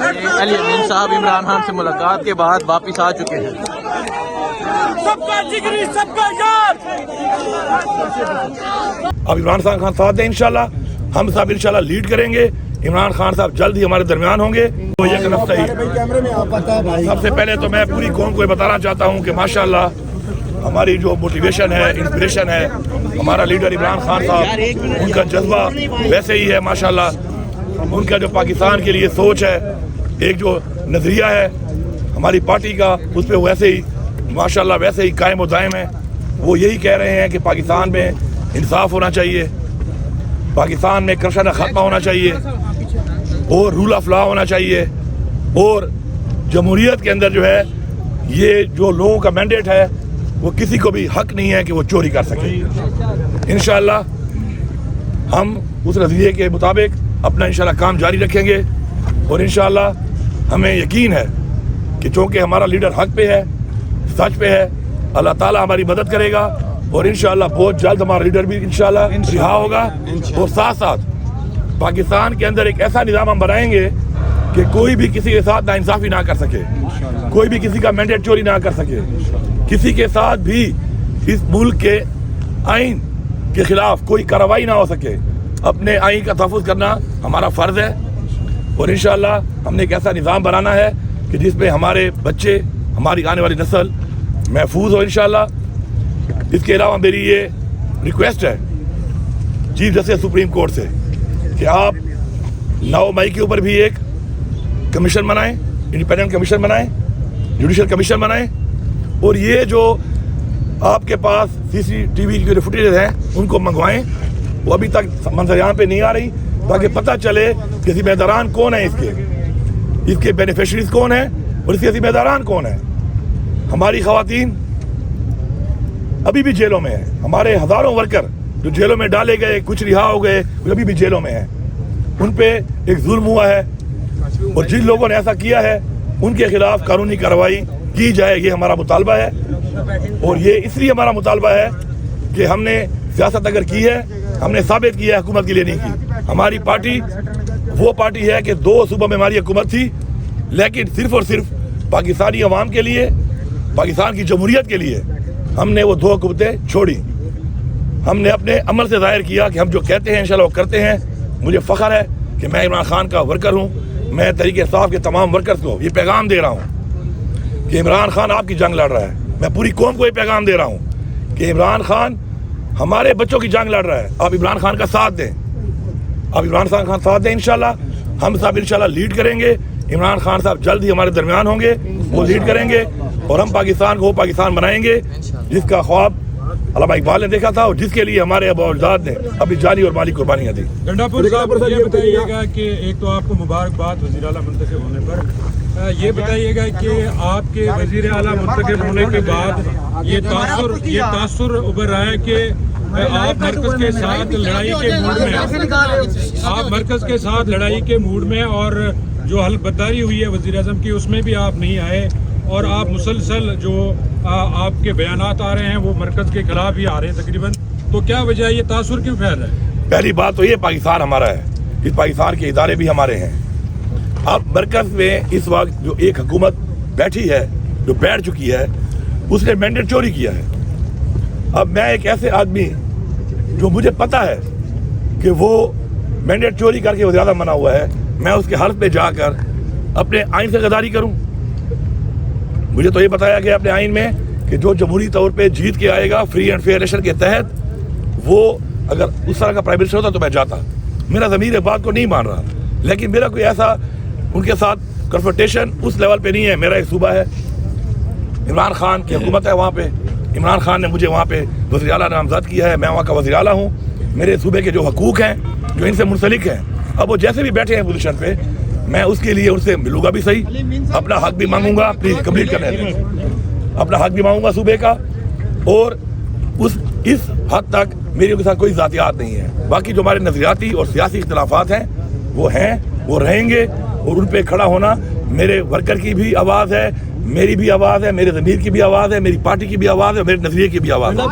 علی امین صاحب عمران خان سے ملاقات کے بعد واپس آ چکے ہیں. سب کا جگری سب کا یار. اب عمران خان ساتھ ہیں انشاءاللہ. ہم صاحب انشاءاللہ لیڈ کریں گے. عمران خان صاحب جلد ہی ہمارے درمیان ہوں گے. تو یہ نفس ہی سب سے پہلے تو میں پوری قوم کو یہ بتانا چاہتا ہوں کہ ماشاءاللہ ہماری جو موٹیویشن ہے, انسپریشن ہے, ہمارا لیڈر عمران خان صاحب, ان کا جذبہ ویسے ہی ہے ماشاءاللہ. ان کا جو پاکستان کے لیے سوچ ہے, ایک جو نظریہ ہے ہماری پارٹی کا, اس پہ ویسے ہی ماشاءاللہ ویسے ہی قائم و دائم ہے. وہ یہی کہہ رہے ہیں کہ پاکستان میں انصاف ہونا چاہیے, پاکستان میں کرپشن ختم ہونا چاہیے, اور رول آف لا ہونا چاہیے, اور جمہوریت کے اندر جو ہے یہ جو لوگوں کا مینڈیٹ ہے وہ کسی کو بھی حق نہیں ہے کہ وہ چوری کر سکے. انشاءاللہ ہم اس نظریے کے مطابق اپنا انشاءاللہ کام جاری رکھیں گے, اور انشاءاللہ ہمیں یقین ہے کہ چونکہ ہمارا لیڈر حق پہ ہے, سچ پہ ہے, اللہ تعالیٰ ہماری مدد کرے گا, اور انشاءاللہ بہت جلد ہمارا لیڈر بھی انشاءاللہ رہا ہوگا. اور ساتھ ساتھ پاکستان کے اندر ایک ایسا نظام ہم بنائیں گے کہ کوئی بھی کسی کے ساتھ ناانصافی نہ کر سکے, کوئی بھی کسی کا مینڈیٹ چوری نہ کر سکے, کسی کے ساتھ بھی اس ملک کے آئین کے خلاف کوئی کارروائی نہ ہو سکے. اپنے آئین کا تحفظ کرنا ہمارا فرض ہے, اور انشاءاللہ ہم نے ایک ایسا نظام بنانا ہے کہ جس میں ہمارے بچے, ہماری آنے والی نسل محفوظ ہو انشاءاللہ. اس کے علاوہ میری یہ ریکویسٹ ہے چیف جسٹس سپریم کورٹ سے کہ آپ 9 مئی کے اوپر بھی ایک کمیشن بنائیں, انڈیپینڈنٹ کمیشن بنائیں, جوڈیشل کمیشن بنائیں, اور یہ جو آپ کے پاس CCTV کی جو فوٹیجز ہیں ان کو منگوائیں. وہ ابھی تک منظریان پہ نہیں آ رہی, تاکہ پتہ چلے کہ ذمہ داران کون ہیں, اس کے بینیفیشریز کون ہیں, اور اس کے ذمہ داران کون ہیں. ہماری خواتین ابھی بھی جیلوں میں ہیں, ہمارے ہزاروں ورکر جو جیلوں میں ڈالے گئے, کچھ رہا ہو گئے, وہ ابھی بھی جیلوں میں ہیں. ان پہ ایک ظلم ہوا ہے, اور جن لوگوں نے ایسا کیا ہے ان کے خلاف قانونی کارروائی کی جائے, یہ ہمارا مطالبہ ہے. اور یہ اس لیے ہمارا مطالبہ ہے کہ ہم نے سیاست اگر کی ہے, ہم نے ثابت کیا ہے حکومت کے لیے نہیں کی. ہماری پارٹی وہ پارٹی ہے کہ 2 صوبوں میں ہماری حکومت تھی, لیکن صرف اور صرف پاکستانی عوام کے لیے, پاکستان کی جمہوریت کے لیے ہم نے وہ 2 حکومتیں چھوڑی. ہم نے اپنے عمل سے ظاہر کیا کہ ہم جو کہتے ہیں انشاءاللہ وہ کرتے ہیں. مجھے فخر ہے کہ میں عمران خان کا ورکر ہوں. میں تحریک انصاف کے تمام ورکرز کو یہ پیغام دے رہا ہوں کہ عمران خان آپ کی جنگ لڑ رہا ہے. میں پوری قوم کو یہ پیغام دے رہا ہوں کہ عمران خان ہمارے بچوں کی جنگ لڑ رہا ہے. آپ عمران خان کا ساتھ دیں, آپ عمران خان ساتھ دیں. انشاءاللہ ہم صاحب انشاءاللہ لیڈ کریں گے. عمران خان صاحب جلد ہی ہمارے درمیان ہوں گے, وہ لیڈ کریں گے, اور ہم پاکستان کو وہ پاکستان بنائیں گے جس کا خواب علامہ اقبال نے دیکھا تھا, اور جس کے لیے ہمارے ابا اجداد نے اپنی جانی اور مالی قربانیاں دی. گنڈاپور صاحب یہ بتائیے گا کہ ایک تو آپ کو مبارکباد وزیر اعلیٰ منتخب ہونے پر, یہ بتائیے گا کہ آپ کے وزیر اعلیٰ منتخب ہونے کے بعد یہ تاثر ابھر رہا ہے کہ آپ مرکز کے ساتھ لڑائی کے موڈ میں, آپ مرکز کے ساتھ لڑائی کے موڈ میں, اور جو حلف برداری ہوئی ہے وزیر اعظم کی اس میں بھی آپ نہیں آئے, اور آپ مسلسل جو آپ کے بیانات آ رہے ہیں وہ مرکز کے خلاف ہی آ رہے ہیں تقریباً. تو کیا وجہ ہے, یہ تاثر کیوں پھیل رہا ہے؟ پہلی بات تو یہ پاکستان ہمارا ہے, اس پاکستان کے ادارے بھی ہمارے ہیں. اب مرکز میں اس وقت جو ایک حکومت بیٹھی ہے, جو بیٹھ چکی ہے, اس نے مینڈیٹ چوری کیا ہے. اب میں ایک ایسے آدمی جو مجھے پتہ ہے کہ وہ مینڈیٹ چوری کر کے وہ زیادہ منع ہوا ہے, میں اس کے حلف پہ جا کر اپنے آئین سے غداری کروں؟ مجھے تو یہ بتایا گیا اپنے آئین میں کہ جو جمہوری طور پہ جیت کے آئے گا فری اینڈ فیئر الیکشن کے تحت, وہ اگر اس طرح کا پرائم منسٹر ہوتا تو میں جاتا. میرا ضمیر بات کو نہیں مان رہا, لیکن میرا کوئی ایسا ان کے ساتھ کنفرنٹیشن اس لیول پہ نہیں ہے. میرا ایک صوبہ ہے, عمران خان کی حکومت ہے وہاں پہ, عمران خان نے مجھے وہاں پہ وزیر اعلیٰ نامزد کیا ہے, میں وہاں کا وزیر اعلیٰ ہوں. میرے صوبے کے جو حقوق ہیں جو ان سے منسلک ہیں, اب وہ جیسے بھی بیٹھے ہیں پوزیشن پہ, میں اس کے لیے ان سے ملوں گا بھی صحیح, اپنا حق بھی مانگوں گا. پلیز کمپلیٹ کرنے دیں, اپنا حق بھی مانگوں گا صوبے کا, اور اس حد تک میری ان کے ساتھ کوئی ذاتیات نہیں ہے. باقی جو ہمارے نظریاتی اور سیاسی اختلافات ہیں, وہ رہیں گے, اور ان پہ کھڑا ہونا میرے ورکر کی بھی آواز ہے, میری بھی آواز ہے, میرے ضمیر کی بھی آواز ہے, میری پارٹی کی بھی آواز ہے, میرے نظریے کی بھی آواز ہے.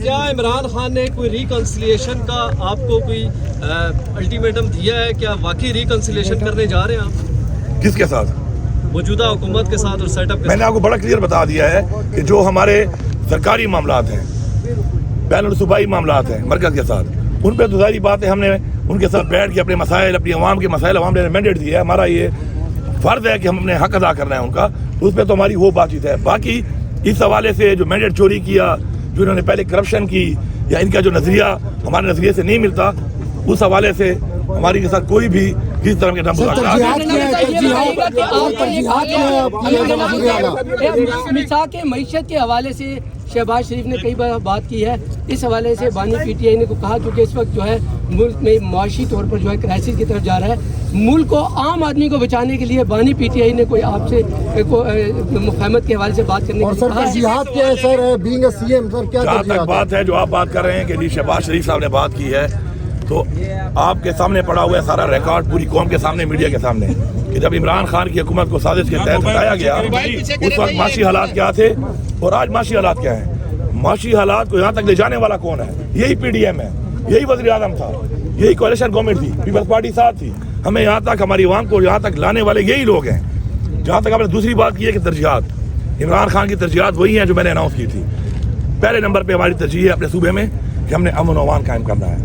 کیا عمران خان نے کوئی ریکنسیلیشن کا آپ کو کوئی الٹیمیٹم دیا ہے؟ کیا واقعی ریکنسیلیشن کرنے جا رہے ہیں آپ کس کے ساتھ؟ موجودہ حکومت کے ساتھ اور سیٹ اپ کے میں نے آپ کو بڑا کلیئر بتا دیا ہے کہ جو ہمارے سرکاری معاملات ہیں, بین الصوبائی معاملات ہیں مرکز کے ساتھ, ان پہ تو ظاہری بات ہے ہم نے ان کے ساتھ بیٹھ کے اپنے مسائل, اپنی عوام کے مسائل, عوام نے مینڈیٹ دیا ہے, ہمارا یہ فرض ہے کہ ہم نے حق ادا کرنا ہے ان کا, اس پہ تو ہماری وہ بات چیت ہے. باقی اس حوالے سے جو مینڈیٹ چوری کیا, جو انہوں نے پہلے کرپشن کی, یا ان کا جو نظریہ ہمارے نظریے سے نہیں ملتا, اس حوالے سے ہماری کے ساتھ کوئی بھی کس طرح کے مساق معیشت کے حوالے سے شہباز شریف نے کئی بار بات کی ہے. اس حوالے سے بانی پی ٹی آئی نے کو کہا کیونکہ اس وقت جو ہے ملک میں معاشی طور پر جو ہے کرائسس کی طرف جا رہا ہے, ملک کو عام آدمی کو بچانے کے لیے بانی پی ٹی آئی نے کوئی آپ سے مفاہمت کے حوالے سے بات کرنے کی جہاں تک بات ہے جو آپ بات کر رہے ہیں کہ جی شہباز شریف صاحب نے بات کی ہے, تو آپ کے سامنے پڑا ہوا ہے سارا ریکارڈ پوری قوم کے سامنے, میڈیا کے سامنے, کہ جب عمران خان کی حکومت کو سازش کے تحت بتایا گیا اس وقت معاشی حالات کیا تھے اور آج معاشی حالات کیا ہیں. معاشی حالات کو یہاں تک لے جانے والا کون ہے؟ یہی پی ڈی ایم ہے, یہی وزیر اعظم تھا, یہی کوalition گورنمنٹ تھی, پیپلز پارٹی ساتھ تھی. ہمیں یہاں تک, ہماری عوام کو یہاں تک لانے والے یہی لوگ ہیں. جہاں تک آپ نے دوسری بات کی ہے کہ ترجیحات, عمران خان کی ترجیحات وہی ہیں جو میں نے اناؤنس کی تھی. پہلے نمبر پہ ہماری ترجیح ہے اپنے صوبے میں کہ ہم نے امن و امان قائم کرنا ہے.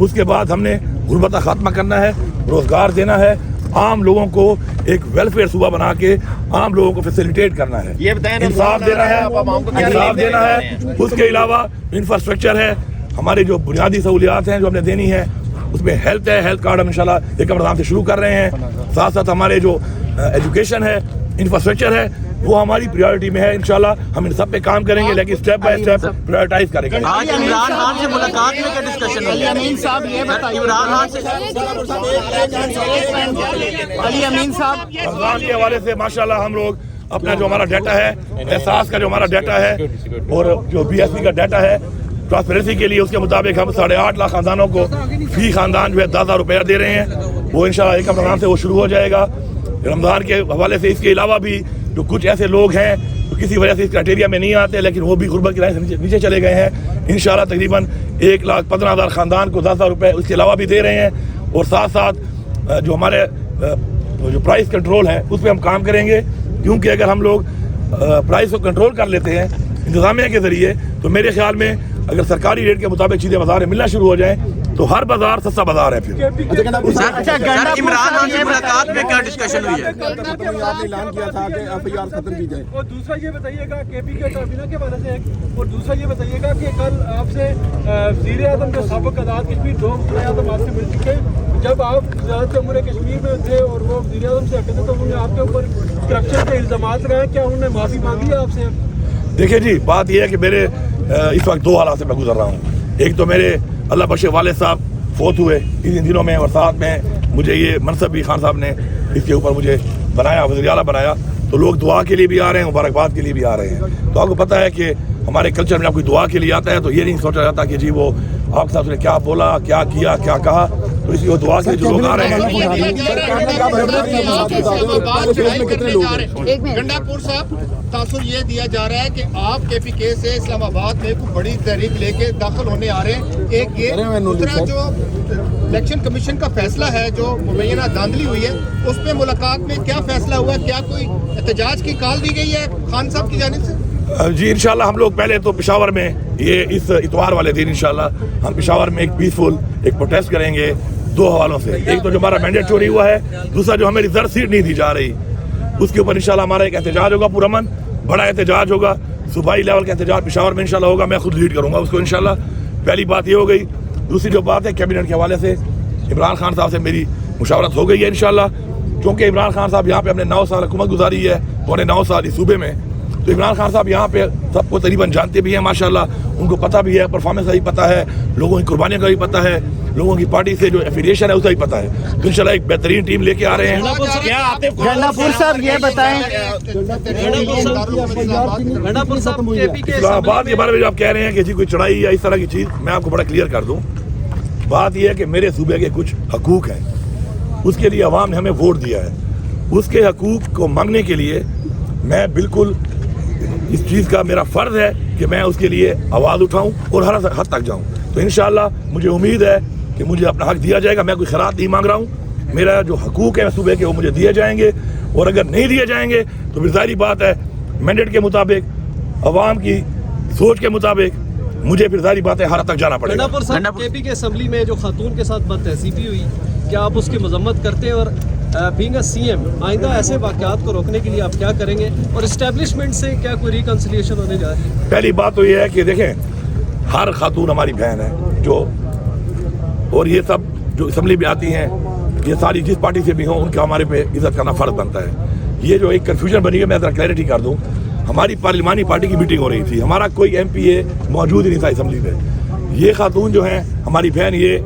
اس کے بعد ہم نے غربت کا خاتمہ کرنا ہے, روزگار دینا ہے, عام لوگوں کو ایک ویلفیئر صوبہ بنا کے عام لوگوں کو فیسیلیٹیٹ کرنا ہے, انصاف دینا ہے, انصاف دینا ہے. اس کے علاوہ انفراسٹرکچر ہے, ہماری جو بنیادی سہولیات ہیں جو ہم نے دینی ہے, اس میں ہیلتھ ہے, ہیلتھ کارڈ ہم انشاءاللہ 1 رمضان سے شروع کر رہے ہیں. ساتھ ساتھ ہمارے جو ایجوکیشن ہے, انفراسٹرکچر ہے, وہ ہماری پریورٹی میں ہے. انشاءاللہ ہم ان سب پہ کام کریں گے, لیکن اسٹیپ بائی اسٹیپ پرائورٹائز کریں گے. آج عمران خان سے ملاقات میں کیا ڈسکشن ہوئی؟ امین صاحب یہ بتائیے, عمران خان سے علی امین صاحب رمضان کے حوالے سے ماشاءاللہ ہم لوگ اپنا جو ہمارا ڈیٹا ہے, احساس کا جو ہمارا ڈیٹا ہے اور جو بی ایس پی کا ڈیٹا ہے ٹرانسپیرنسی کے لیے, اس کے مطابق ہم 8.5 لاکھ خاندانوں کو فی خاندان جو ہے 10,000 روپیہ دے رہے ہیں. وہ انشاءاللہ 1 رمضان سے وہ شروع ہو جائے گا. رمضان کے حوالے سے اس کے علاوہ بھی جو کچھ ایسے لوگ ہیں جو کسی وجہ سے اس کرائٹیریا میں نہیں آتے لیکن وہ بھی غربت کی لائن سے نیچے چلے گئے ہیں, انشاءاللہ تقریباً 1,15,000 خاندان کو 10,000 روپے اس کے علاوہ بھی دے رہے ہیں. اور ساتھ ساتھ جو ہمارے جو پرائس کنٹرول ہے اس پہ ہم کام کریں گے, کیونکہ اگر ہم لوگ پرائس کو کنٹرول کر لیتے ہیں انتظامیہ کے ذریعے, تو میرے خیال میں اگر سرکاری ریٹ کے مطابق چیزیں بازار میں ملنا شروع ہو جائیں تو ہر بازار سستا بازار ہے. پھر عمران خان سے ملاقات میں کیا ڈسکشن ہوئی ہے؟ اعلان کیا تھا کہ FIR ختم کی جائے. اور دوسرا یہ بتائیے گا KP کے کابینہ کے حوالے سے, اور دوسرا یہ بتائیے گا کہ کل آپ سے وزیر اعظم جو سابق آزاد کشمیر 2 وزیر اعظم آپ سے مل چکے, جب آپ وزارت امور کشمیر میں تھے اور وہ وزیر اعظم سے ہٹے تھے تو انہوں نے آپ کے اوپر کرپشن کے الزامات لگائے, کیا انہوں نے معافی مانگی ہے آپ سے؟ دیکھیں جی, بات یہ ہے کہ میرے اس وقت 2 حالات سے میں گزر رہا ہوں. ایک تو میرے اللہ بخش والد صاحب فوت ہوئے ان دنوں میں, اور ساتھ میں مجھے یہ منصب بھی خان صاحب نے اس کے اوپر مجھے بنایا, وزیر اعلیٰ بنایا, تو لوگ دعا کے لیے بھی آ رہے ہیں, مبارکباد کے لیے بھی آ رہے ہیں. تو آپ کو پتہ ہے کہ ہمارے کلچر میں جب کوئی دعا کے لیے آتا ہے تو یہ نہیں سوچا جاتا کہ جی وہ آپ کے ساتھ نے کیا بولا, کیا کیا, کیا کہا. تو اس لیے وہ دعا کے لیے جو لوگ آ رہے ہیں. گنڈا پور صاحب, تاثر یہ دیا جا رہا ہے کہ آپ KPK سے اسلام آباد میں کوئی بڑی تحریک لے کے داخل ہونے آ رہے ہیں. ایک یہ, دوسرا جو الیکشن کمیشن کا فیصلہ ہے جو مبینہ دھاندلی ہوئی ہے, اس پہ ملاقات میں کیا فیصلہ ہوا, کیا کوئی احتجاج کی کال دی گئی ہے خان صاحب کی جانب سے؟ جی انشاءاللہ ہم لوگ پہلے تو پشاور میں یہ اس اتوار والے دن انشاءاللہ ہم پشاور میں ایک پیسفل ایک پروٹیسٹ کریں گے 2 حوالوں سے. ایک تو جو ہمارا مینڈیٹ چوری ہوا ہے, دوسرا جو ہمیں ریزرو سیٹ نہیں دی جا رہی, اس کے اوپر انشاءاللہ ہمارا ایک احتجاج ہوگا, پرامن بڑا احتجاج ہوگا, صوبائی لیول کا احتجاج پشاور میں انشاءاللہ ہوگا. میں خود لیڈ کروں گا اس کو انشاءاللہ. پہلی بات یہ ہو گئی. دوسری جو بات ہے کیبنٹ کے حوالے سے عمران خان صاحب سے میری مشاورت ہو گئی ہے انشاءاللہ, کیونکہ عمران خان صاحب یہاں پہ ہم نے 9 سال حکومت گزاری ہے, 9 سال اس صوبے میں. تو عمران خان صاحب یہاں پہ سب کو تقریباً جانتے بھی ہیں ماشاءاللہ, ان کو پتہ بھی ہے, پرفارمنس کا بھی پتہ ہے, لوگوں کی قربانیوں کا بھی پتہ ہے, لوگوں کی پارٹی سے جو ایفیلیشن ہے اس کا بھی پتہ ہے. تو انشاءاللہ ایک بہترین ٹیم لے کے آ رہے ہیں. گنڈا پور صاحب یہ بتائیں, اسلام آباد کے بارے میں جو آپ کہہ رہے ہیں کہ جی کوئی چڑھائی یا اس طرح کی چیز, میں آپ کو بڑا کلیئر کر دوں. بات یہ ہے کہ میرے صوبے کے کچھ حقوق ہیں, اس کے لیے عوام نے ہمیں ووٹ دیا ہے. اس کے حقوق کو مانگنے کے لیے میں بالکل اس چیز کا میرا فرض ہے کہ میں اس کے لیے آواز اٹھاؤں اور ہر حد تک جاؤں. تو انشاءاللہ مجھے امید ہے کہ مجھے اپنا حق دیا جائے گا. میں کوئی خیرات نہیں مانگ رہا ہوں. میرا جو حقوق ہے صوبے کے وہ مجھے دیے جائیں گے, اور اگر نہیں دیے جائیں گے تو پھر ظاہری بات ہے مینڈیٹ کے مطابق, عوام کی سوچ کے مطابق مجھے پھر ظاہری بات ہے ہر حد تک جانا پڑے گا. گنڈا پور صاحب, کے پی کے اسمبلی میں جو خاتون کے ساتھ بد تہذیبی ہوئی, کیا آپ اس کی مذمت کرتے ہیں, اور بینگ اے سی ایم آئندہ ایسے واقعات کو روکنے کے لیے آپ کیا کریں گے, اور اسٹیبلشمنٹ سے کیا کوئی ریکنسلیشن ہونے جا رہی ہے؟ پہلی بات تو یہ ہے کہ دیکھیں ہر خاتون ہماری بہن ہے جو, اور یہ سب جو اسمبلی میں آتی ہیں یہ ساری جس پارٹی سے بھی ہوں ان کا ہمارے پہ عزت کرنا فرض بنتا ہے. یہ جو ایک کنفیوژن بنی ہے میں ذرا کلیئرٹی کر دوں. ہماری پارلیمانی پارٹی کی میٹنگ ہو رہی تھی, ہمارا کوئی ایم پی اے موجود ہی نہیں تھا اسمبلی میں. یہ خاتون جو ہیں ہماری بہن یہ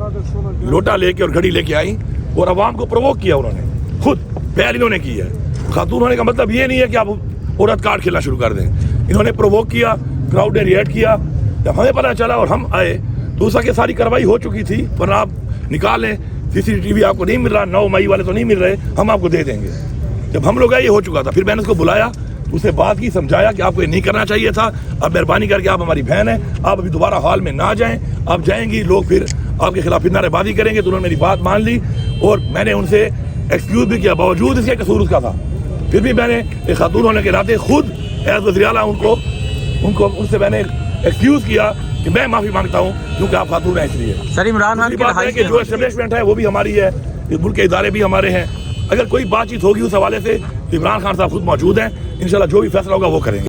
لوٹا لے کے اور گھڑی لے کے آئیں اور عوام کو پرووک کیا. انہوں نے خود پہل انہوں نے کی ہے. خاتون ہونے کا مطلب یہ نہیں ہے کہ آپ عورت کارڈ کھیلنا شروع کر دیں. انہوں نے پرووک کیا, کراؤڈ نے ریئیکٹ کیا. جب ہمیں پتہ چلا اور ہم آئے تو اس وقت ساری کارروائی ہو چکی تھی, ورنہ آپ نکال لیں CCTV آپ کو نہیں مل رہا, 9 مئی والے تو نہیں مل رہے, ہم آپ کو دے دیں گے. جب ہم لوگ آئے یہ ہو چکا تھا. پھر میں نے اس کو بلایا, اسے بات کی, سمجھایا کہ آپ کو یہ نہیں کرنا چاہیے تھا. اب مہربانی کر کے آپ ہماری بہن ہیں, آپ ابھی دوبارہ ہال میں نہ جائیں. آپ جائیں گی لوگ پھر آپ کے خلاف نعرے بازی کریں گے. تو انہوں نے میری بات مان لی اور میں نے ان سے ایکسکیوز بھی کیا, باوجود اس کے قصور اس کا تھا. پھر بھی میں نے ایک خاتون ہونے کے ناطے خود ایز وزیر اعلیٰ ان سے میں نے ایکسکیوز کیا کہ میں معافی مانگتا ہوں کیونکہ آپ خاتون ہیں اس لیے. سر عمران خان بات ہے کہ جو اسٹیبلشمنٹ ہے وہ بھی ہماری ہے, اس ملک کے ادارے بھی ہمارے ہیں. اگر کوئی بات چیت ہوگی اس حوالے سے عمران خان صاحب خود موجود ہیں, انشاءاللہ جو بھی فیصلہ ہوگا وہ کریں گے.